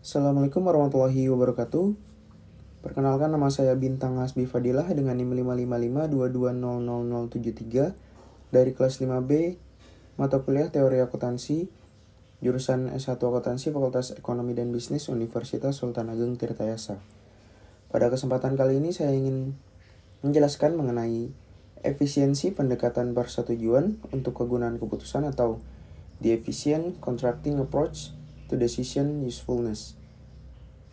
Assalamualaikum warahmatullahi wabarakatuh. Perkenalkan, nama saya Bintang Hasbi Fadilah dengan NIM 55522000073 dari kelas 5B, mata kuliah Teori Akuntansi, jurusan S1 Akuntansi Fakultas Ekonomi dan Bisnis Universitas Sultan Ageng Tirtayasa. Pada kesempatan kali ini saya ingin menjelaskan mengenai efisiensi pendekatan persetujuan untuk kegunaan keputusan atau the efficient contracting approach to decision usefulness.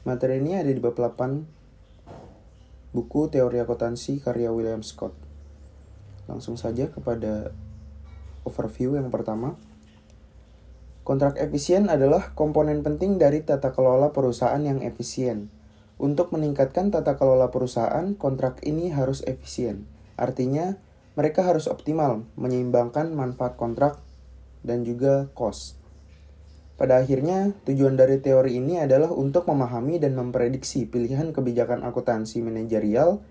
Materi ini ada di bab 8 buku Teori Akuntansi karya William Scott. Langsung saja kepada overview yang pertama. Kontrak efisien adalah komponen penting dari tata kelola perusahaan yang efisien. Untuk meningkatkan tata kelola perusahaan, kontrak ini harus efisien. Artinya, mereka harus optimal, menyeimbangkan manfaat kontrak dan juga cost. Pada akhirnya, tujuan dari teori ini adalah untuk memahami dan memprediksi pilihan kebijakan akuntansi manajerial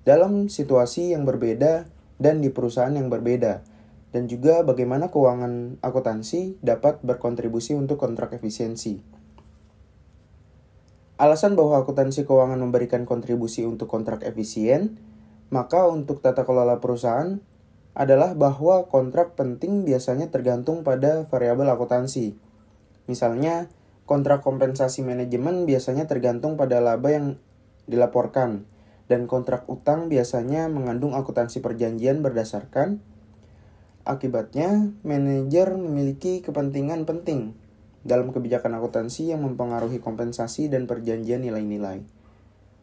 dalam situasi yang berbeda dan di perusahaan yang berbeda, dan juga bagaimana keuangan akuntansi dapat berkontribusi untuk kontrak efisiensi. Alasan bahwa akuntansi keuangan memberikan kontribusi untuk kontrak efisien, maka untuk tata kelola perusahaan adalah bahwa kontrak penting biasanya tergantung pada variabel akuntansi. Misalnya, kontrak kompensasi manajemen biasanya tergantung pada laba yang dilaporkan, dan kontrak utang biasanya mengandung akuntansi perjanjian berdasarkan. Akibatnya, manajer memiliki kepentingan penting dalam kebijakan akuntansi yang mempengaruhi kompensasi dan perjanjian nilai-nilai.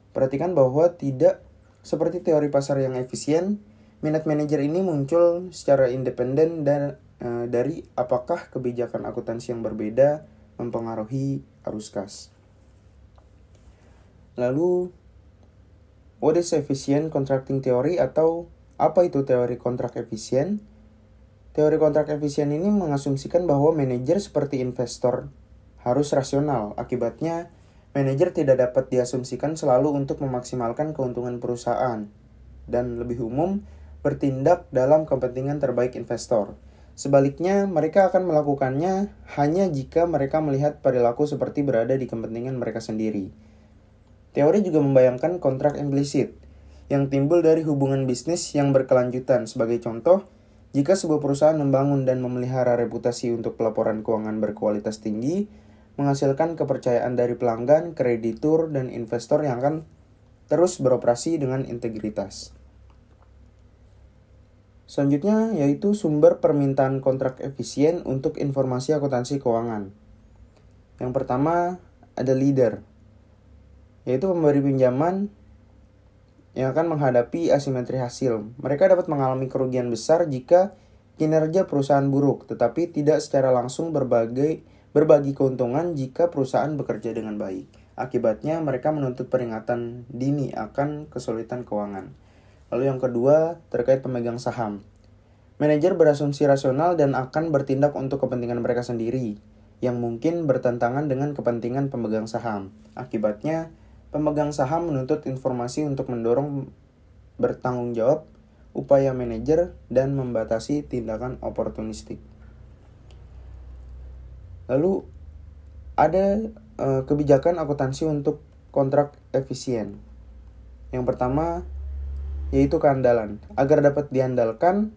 Perhatikan bahwa tidak seperti teori pasar yang efisien, minat manajer ini muncul secara independen dan dari apakah kebijakan akuntansi yang berbeda mempengaruhi arus kas. Lalu, what is efficient contracting theory atau apa itu teori kontrak efisien? Teori kontrak efisien ini mengasumsikan bahwa manajer seperti investor harus rasional. Akibatnya, manajer tidak dapat diasumsikan selalu untuk memaksimalkan keuntungan perusahaan dan lebih umum bertindak dalam kepentingan terbaik investor. Sebaliknya, mereka akan melakukannya hanya jika mereka melihat perilaku seperti berada di kepentingan mereka sendiri. Teori juga membayangkan kontrak implisit yang timbul dari hubungan bisnis yang berkelanjutan. Sebagai contoh, jika sebuah perusahaan membangun dan memelihara reputasi untuk pelaporan keuangan berkualitas tinggi, menghasilkan kepercayaan dari pelanggan, kreditur, dan investor yang akan terus beroperasi dengan integritas. Selanjutnya yaitu sumber permintaan kontrak efisien untuk informasi akuntansi keuangan. Yang pertama ada leader, yaitu pemberi pinjaman yang akan menghadapi asimetri hasil. Mereka dapat mengalami kerugian besar jika kinerja perusahaan buruk, tetapi tidak secara langsung berbagi keuntungan jika perusahaan bekerja dengan baik. Akibatnya mereka menuntut peringatan dini akan kesulitan keuangan. Lalu yang kedua, terkait pemegang saham. Manajer berasumsi rasional dan akan bertindak untuk kepentingan mereka sendiri, yang mungkin bertentangan dengan kepentingan pemegang saham. Akibatnya, pemegang saham menuntut informasi untuk mendorong bertanggung jawab upaya manajer dan membatasi tindakan oportunistik. Lalu, ada kebijakan akuntansi untuk kontrak efisien. Yang pertama, yaitu keandalan. Agar dapat diandalkan,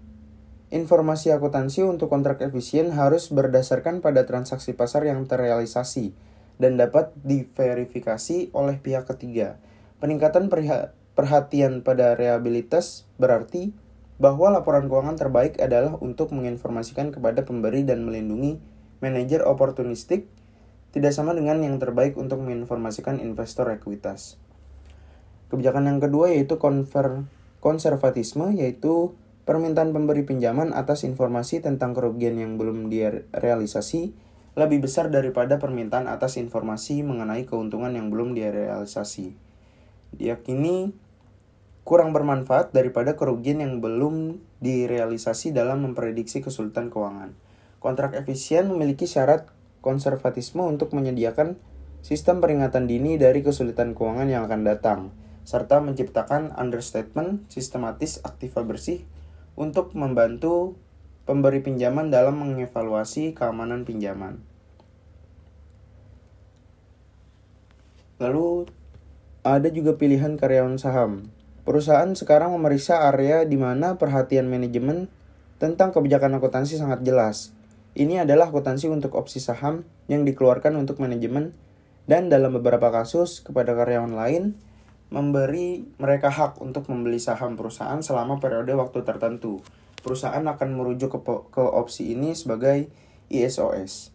informasi akuntansi untuk kontrak efisien harus berdasarkan pada transaksi pasar yang terrealisasi dan dapat diverifikasi oleh pihak ketiga. Peningkatan perhatian pada reliabilitas berarti bahwa laporan keuangan terbaik adalah untuk menginformasikan kepada pemberi dan melindungi manajer oportunistik, tidak sama dengan yang terbaik untuk menginformasikan investor ekuitas. Kebijakan yang kedua yaitu konservatisme, yaitu permintaan pemberi pinjaman atas informasi tentang kerugian yang belum direalisasi lebih besar daripada permintaan atas informasi mengenai keuntungan yang belum direalisasi. Diyakini kurang bermanfaat daripada kerugian yang belum direalisasi dalam memprediksi kesulitan keuangan. Kontrak efisien memiliki syarat konservatisme untuk menyediakan sistem peringatan dini dari kesulitan keuangan yang akan datang, serta menciptakan understatement sistematis aktiva bersih untuk membantu pemberi pinjaman dalam mengevaluasi keamanan pinjaman. Lalu ada juga pilihan karyawan saham. Perusahaan sekarang memeriksa area di mana perhatian manajemen tentang kebijakan akuntansi sangat jelas. Ini adalah akuntansi untuk opsi saham yang dikeluarkan untuk manajemen dan dalam beberapa kasus kepada karyawan lain memberi mereka hak untuk membeli saham perusahaan selama periode waktu tertentu. Perusahaan akan merujuk ke opsi ini sebagai ISOS.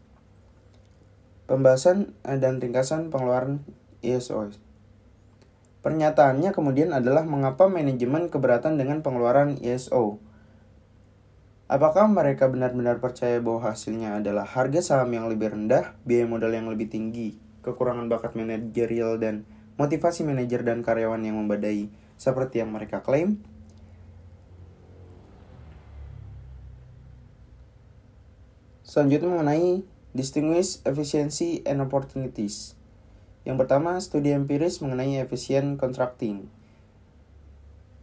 Pembahasan dan ringkasan pengeluaran ISOS. Pernyataannya kemudian adalah mengapa manajemen keberatan dengan pengeluaran ISO. Apakah mereka benar-benar percaya bahwa hasilnya adalah harga saham yang lebih rendah, biaya modal yang lebih tinggi, kekurangan bakat manajerial dan motivasi manajer dan karyawan yang membadai seperti yang mereka klaim? Selanjutnya mengenai distinguish efficiency and opportunities. Yang pertama, studi empiris mengenai efisien contracting.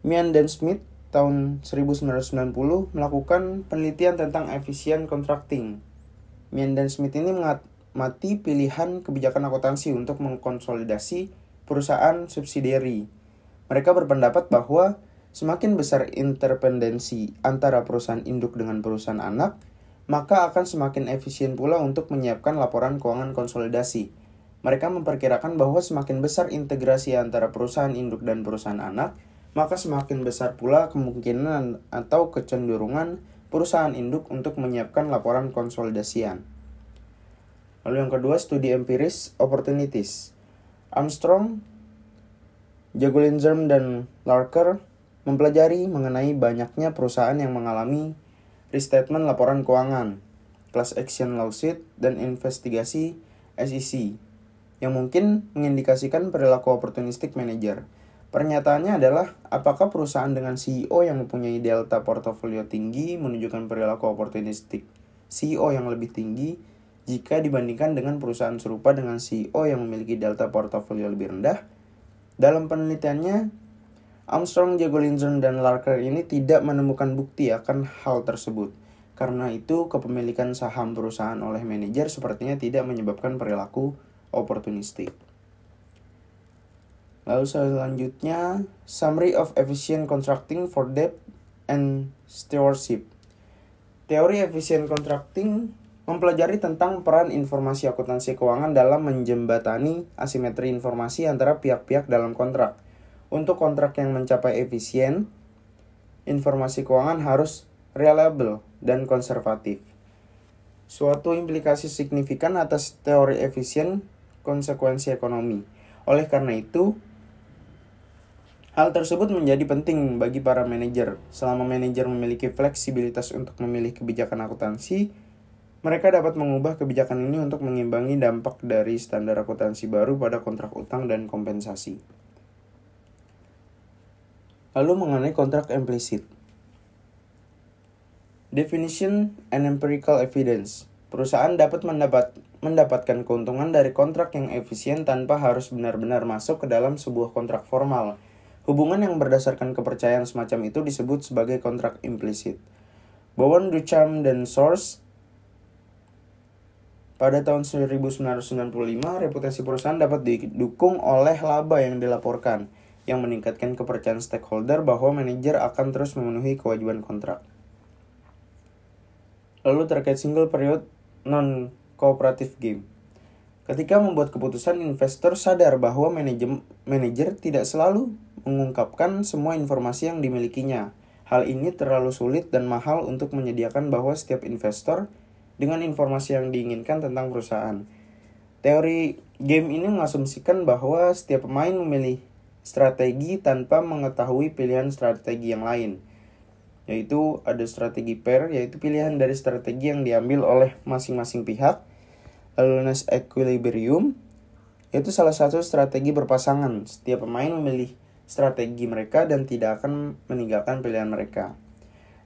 Meehan dan Smith tahun 1990 melakukan penelitian tentang efisien contracting. Meehan dan Smith ini mengamati pilihan kebijakan akuntansi untuk mengkonsolidasi perusahaan subsidiari. Mereka berpendapat bahwa semakin besar interdependensi antara perusahaan induk dengan perusahaan anak, maka akan semakin efisien pula untuk menyiapkan laporan keuangan konsolidasi. Mereka memperkirakan bahwa semakin besar integrasi antara perusahaan induk dan perusahaan anak, maka semakin besar pula kemungkinan atau kecenderungan perusahaan induk untuk menyiapkan laporan konsolidasian. Lalu yang kedua, studi empiris opportunities. Armstrong, Jagolinzerm, dan Larker mempelajari mengenai banyaknya perusahaan yang mengalami restatement laporan keuangan, class action lawsuit, dan investigasi SEC yang mungkin mengindikasikan perilaku opportunistic manager. Pernyataannya adalah, apakah perusahaan dengan CEO yang mempunyai delta portofolio tinggi menunjukkan perilaku opportunistic CEO yang lebih tinggi jika dibandingkan dengan perusahaan serupa dengan CEO yang memiliki delta portofolio lebih rendah? Dalam penelitiannya, Armstrong, Jagolinzerm, dan Larker ini tidak menemukan bukti akan hal tersebut. Karena itu, kepemilikan saham perusahaan oleh manajer sepertinya tidak menyebabkan perilaku opportunistic. Lalu selanjutnya, Summary of Efficient Contracting for Debt and Stewardship. Teori efisien contracting mempelajari tentang peran informasi akuntansi keuangan dalam menjembatani asimetri informasi antara pihak-pihak dalam kontrak. Untuk kontrak yang mencapai efisien, informasi keuangan harus reliable dan konservatif. Suatu implikasi signifikan atas teori efisien konsekuensi ekonomi. Oleh karena itu, hal tersebut menjadi penting bagi para manajer. Selama manajer memiliki fleksibilitas untuk memilih kebijakan akuntansi, mereka dapat mengubah kebijakan ini untuk mengimbangi dampak dari standar akuntansi baru pada kontrak utang dan kompensasi. Lalu mengenai kontrak implisit. Definition and empirical evidence. Perusahaan dapat mendapatkan keuntungan dari kontrak yang efisien tanpa harus benar-benar masuk ke dalam sebuah kontrak formal. Hubungan yang berdasarkan kepercayaan semacam itu disebut sebagai kontrak implisit. Bowen, Duchamp, dan Source pada tahun 1995, reputasi perusahaan dapat didukung oleh laba yang dilaporkan, yang meningkatkan kepercayaan stakeholder bahwa manajer akan terus memenuhi kewajiban kontrak. Lalu terkait single period non-cooperative game. Ketika membuat keputusan, investor sadar bahwa manajer tidak selalu mengungkapkan semua informasi yang dimilikinya. Hal ini terlalu sulit dan mahal untuk menyediakan bahwa setiap investor dengan informasi yang diinginkan tentang perusahaan. Teori game ini mengasumsikan bahwa setiap pemain memilih strategi tanpa mengetahui pilihan strategi yang lain. Yaitu ada strategi pair, yaitu pilihan dari strategi yang diambil oleh masing-masing pihak. Lalu next equilibrium, yaitu salah satu strategi berpasangan. Setiap pemain memilih strategi mereka dan tidak akan meninggalkan pilihan mereka.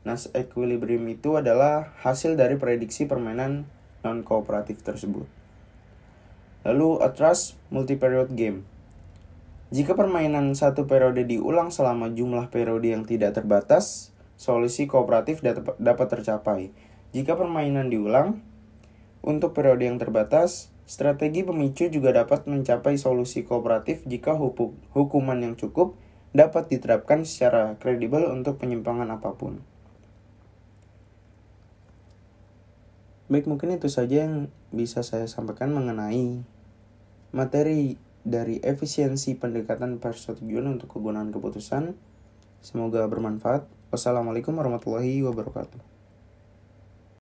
Next equilibrium itu adalah hasil dari prediksi permainan non-kooperatif tersebut. Lalu a trust multi-period game. Jika permainan satu periode diulang selama jumlah periode yang tidak terbatas, solusi kooperatif dapat tercapai. Jika permainan diulang untuk periode yang terbatas, Strategi pemicu juga dapat mencapai solusi kooperatif jika hukuman yang cukup dapat diterapkan secara kredibel untuk penyimpangan apapun. Baik, mungkin itu saja yang bisa saya sampaikan mengenai materi dari efisiensi pendekatan persetujuan untuk kegunaan keputusan. Semoga bermanfaat. Wassalamualaikum warahmatullahi wabarakatuh.